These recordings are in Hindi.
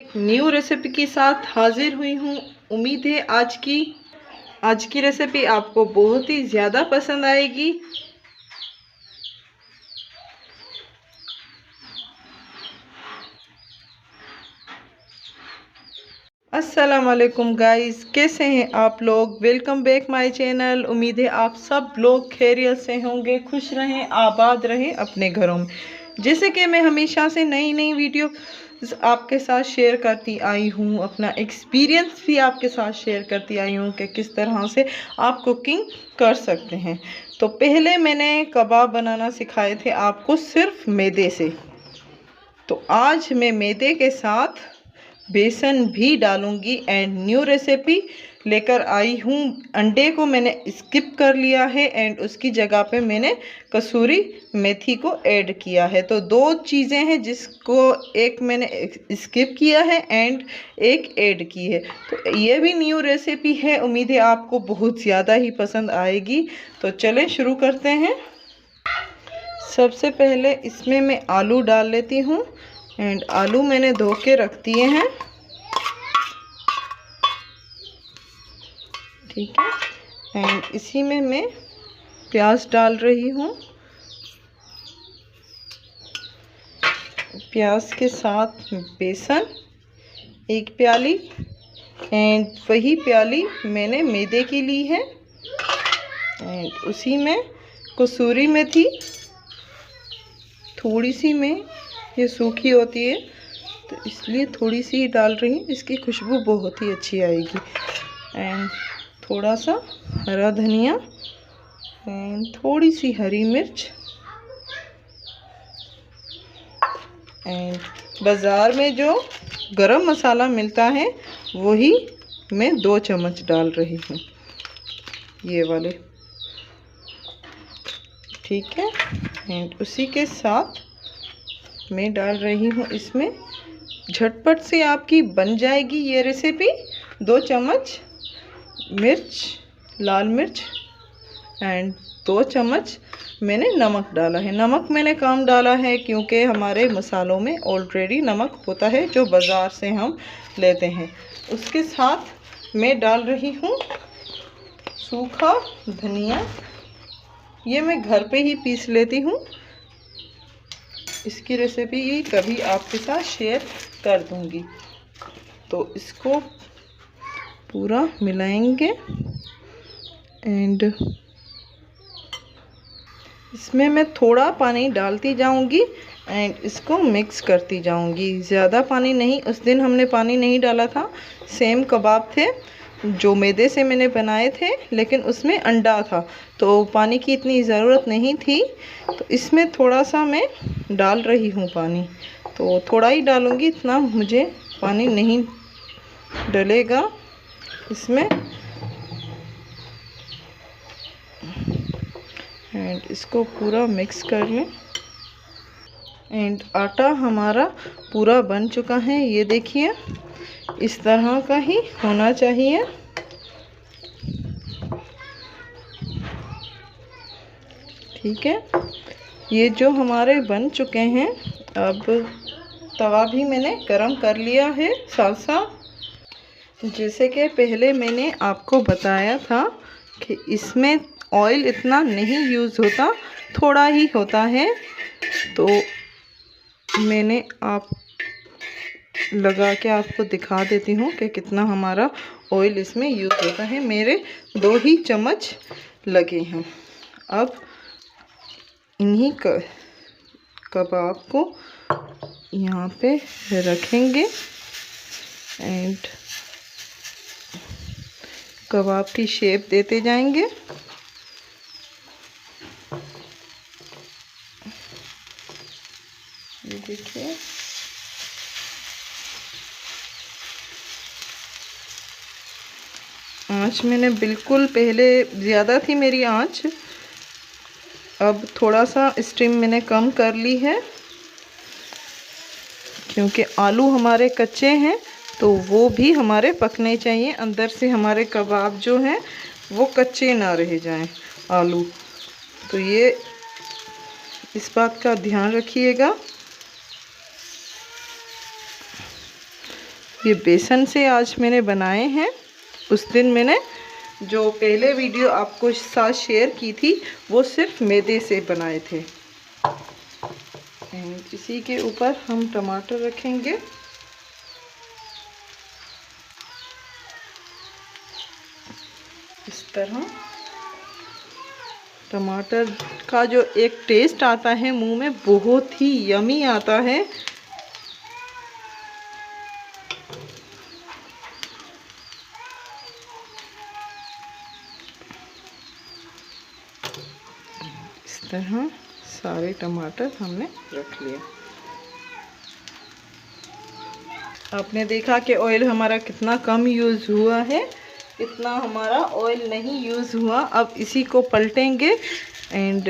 न्यू रेसिपी के साथ हाजिर हुई हूँ। उम्मीद है आज की रेसिपी आपको बहुत ही ज़्यादा पसंद आएगी। अस्सलाम वालेकुम गाइस, कैसे हैं आप लोग। Welcome back my channel. उम्मीद है आप सब लोग खैरियत से होंगे, खुश रहें, आबाद रहें अपने घरों में। जैसे कि मैं हमेशा से नई नई वीडियो आपके साथ शेयर करती आई हूँ, अपना एक्सपीरियंस भी आपके साथ शेयर करती आई हूँ कि किस तरह से आप कुकिंग कर सकते हैं। तो पहले मैंने कबाब बनाना सिखाए थे आपको सिर्फ मैदे से, तो आज मैं मैदे के साथ बेसन भी डालूंगी एंड न्यू रेसिपी लेकर आई हूँ। अंडे को मैंने स्किप कर लिया है एंड उसकी जगह पे मैंने कसूरी मेथी को ऐड किया है। तो दो चीज़ें हैं जिसको एक मैंने स्किप किया है एंड एक ऐड की है। तो ये भी न्यू रेसिपी है, उम्मीद है आपको बहुत ज़्यादा ही पसंद आएगी। तो चलें शुरू करते हैं। सबसे पहले इसमें मैं आलू डाल लेती हूँ एंड आलू मैंने धो के रख दिए हैं, ठीक है। एंड इसी में मैं प्याज डाल रही हूँ। प्याज के साथ बेसन 1 प्याली एंड वही प्याली मैंने मैदे की ली है एंड उसी में कसूरी मेथी थोड़ी सी, में ये सूखी होती है तो इसलिए थोड़ी सी डाल रही हूँ, इसकी खुशबू बहुत ही अच्छी आएगी। एंड थोड़ा सा हरा धनिया एंड थोड़ी सी हरी मिर्च एंड बाज़ार में जो गरम मसाला मिलता है वही मैं 2 चम्मच डाल रही हूँ, ये वाले, ठीक है। एंड उसी के साथ मैं डाल रही हूँ इसमें, झटपट से आपकी बन जाएगी ये रेसिपी, 2 चम्मच मिर्च, लाल मिर्च एंड 2 चम्मच मैंने नमक डाला है। नमक मैंने कम डाला है क्योंकि हमारे मसालों में ऑलरेडी नमक होता है जो बाज़ार से हम लेते हैं। उसके साथ मैं डाल रही हूँ सूखा धनिया, ये मैं घर पे ही पीस लेती हूँ। इसकी रेसिपी कभी आपके साथ शेयर कर दूँगी। तो इसको पूरा मिलाएंगे एंड इसमें मैं थोड़ा पानी डालती जाऊंगी एंड इसको मिक्स करती जाऊंगी। ज़्यादा पानी नहीं, उस दिन हमने पानी नहीं डाला था। सेम कबाब थे जो मैदे से मैंने बनाए थे, लेकिन उसमें अंडा था तो पानी की इतनी ज़रूरत नहीं थी। तो इसमें थोड़ा सा मैं डाल रही हूँ पानी, तो थोड़ा ही डालूँगी, इतना मुझे पानी नहीं डलेगा इसमें। एंड इसको पूरा मिक्स कर लें एंड आटा हमारा पूरा बन चुका है, ये देखिए इस तरह का ही होना चाहिए। ठीक है, ये जो हमारे बन चुके हैं, अब तवा भी मैंने गरम कर लिया है साथ साथ। जैसे कि पहले मैंने आपको बताया था कि इसमें ऑयल इतना नहीं यूज़ होता, थोड़ा ही होता है। तो मैंने आप लगा के आपको दिखा देती हूँ कि कितना हमारा ऑयल इसमें यूज़ होता है। मेरे 2 ही चम्मच लगे हैं। अब इन्हीं कबाब को यहाँ पे रखेंगे एंड कबाब की शेप देते जाएंगे। ये देखिए, आँच मैंने बिल्कुल, पहले ज़्यादा थी मेरी आँच, अब थोड़ा सा स्टीम मैंने कम कर ली है क्योंकि आलू हमारे कच्चे हैं तो वो भी हमारे पकने चाहिए, अंदर से हमारे कबाब जो हैं वो कच्चे ना रह जाएं आलू। तो ये इस बात का ध्यान रखिएगा। ये बेसन से आज मैंने बनाए हैं। उस दिन मैंने जो पहले वीडियो आपको साथ शेयर की थी वो सिर्फ मैदे से बनाए थे। इसी के ऊपर हम टमाटर रखेंगे। इस तरह टमाटर का जो एक टेस्ट आता है मुंह में, बहुत ही यमी आता है। इस तरह सारे टमाटर हमने रख लिए। आपने देखा कि ऑयल हमारा कितना कम यूज़ हुआ है, इतना हमारा ऑयल नहीं यूज़ हुआ। अब इसी को पलटेंगे एंड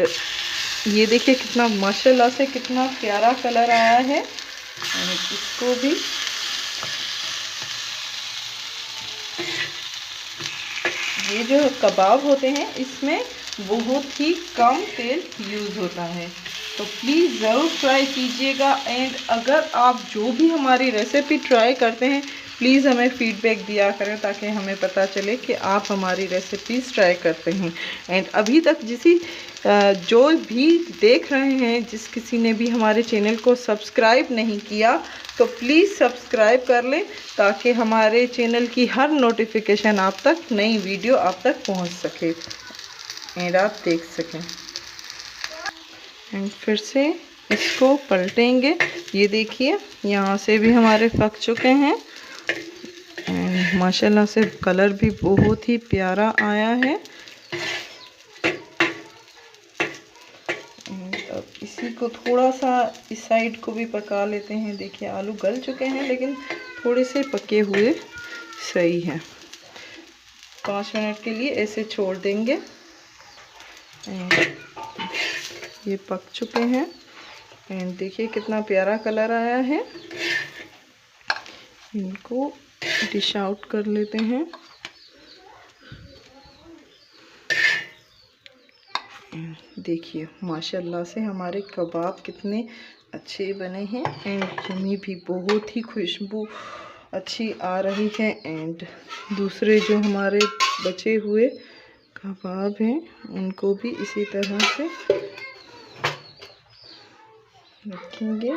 ये देखिए कितना माशाल्लाह से कितना प्यारा कलर आया है। और इसको भी ये जो कबाब होते हैं इसमें बहुत ही कम तेल यूज़ होता है, तो प्लीज़ ज़रूर ट्राई कीजिएगा। एंड अगर आप जो भी हमारी रेसिपी ट्राई करते हैं प्लीज़ हमें फ़ीडबैक दिया करें ताकि हमें पता चले कि आप हमारी रेसिपीज़ ट्राई करते हैं। एंड अभी तक जो भी देख रहे हैं, जिस किसी ने भी हमारे चैनल को सब्सक्राइब नहीं किया तो प्लीज़ सब्सक्राइब कर लें ताकि हमारे चैनल की हर नोटिफिकेशन आप तक, नई वीडियो आप तक पहुंच सके एंड आप देख सकें। एंड फिर से इसको पलटेंगे। ये देखिए यहाँ से भी हमारे पक चुके हैं एंड माशाल्लाह से कलर भी बहुत ही प्यारा आया है। अब इसी को थोड़ा सा इस साइड को भी पका लेते हैं। देखिए आलू गल चुके हैं लेकिन थोड़े से पके हुए सही है। 5 मिनट के लिए ऐसे छोड़ देंगे। ये पक चुके हैं एंड देखिए कितना प्यारा कलर आया है। इनको डिश आउट कर लेते हैं। देखिए माशाल्लाह से हमारे कबाब कितने अच्छे बने हैं एंड यमी भी बहुत ही खुशबू अच्छी आ रही है। एंड दूसरे जो हमारे बचे हुए कबाब हैं उनको भी इसी तरह से रखेंगे।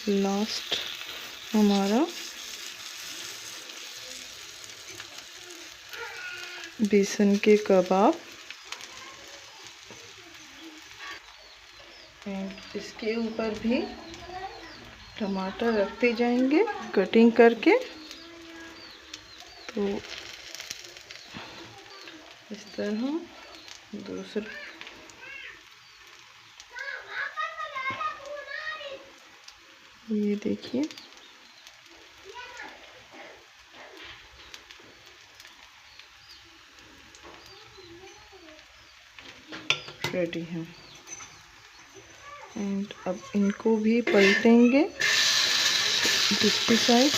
लास्ट हमारा बेसन के कबाब एंड इसके ऊपर भी टमाटर रखते जाएंगे कटिंग करके। तो इस तरह दूसरा ये देखिए रेडी है। एंड अब इनको भी पलटेंगे दूसरी साइड।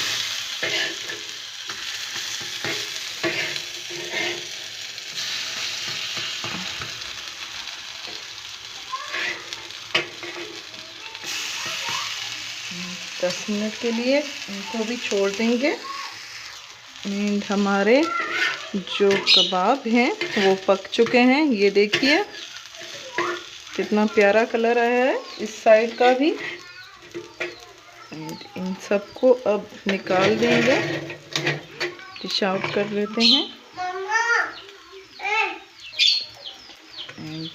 दस मिनट के लिए इनको भी छोड़ देंगे। एंड हमारे जो कबाब हैं वो पक चुके हैं। ये देखिए कितना प्यारा कलर आया है इस साइड का भी। एंड इन सबको अब निकाल देंगे, डिश आउट कर लेते हैं। एंड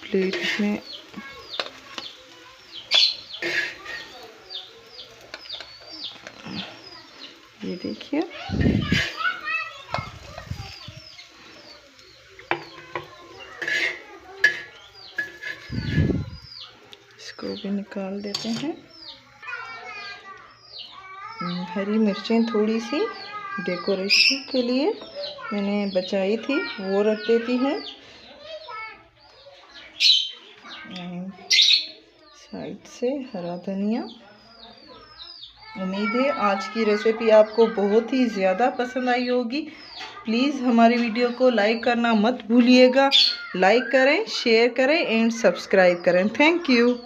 प्लेट में ये देखिए इसको भी निकाल देते हैं। हरी मिर्चें थोड़ी सी डेकोरेशन के लिए मैंने बचाई थी वो रख देती हूँ। साइड से हरा धनिया। उम्मीद है आज की रेसिपी आपको बहुत ही ज़्यादा पसंद आई होगी। प्लीज़ हमारी वीडियो को लाइक करना मत भूलिएगा। लाइक करें, शेयर करें एंड सब्सक्राइब करें। Thank you.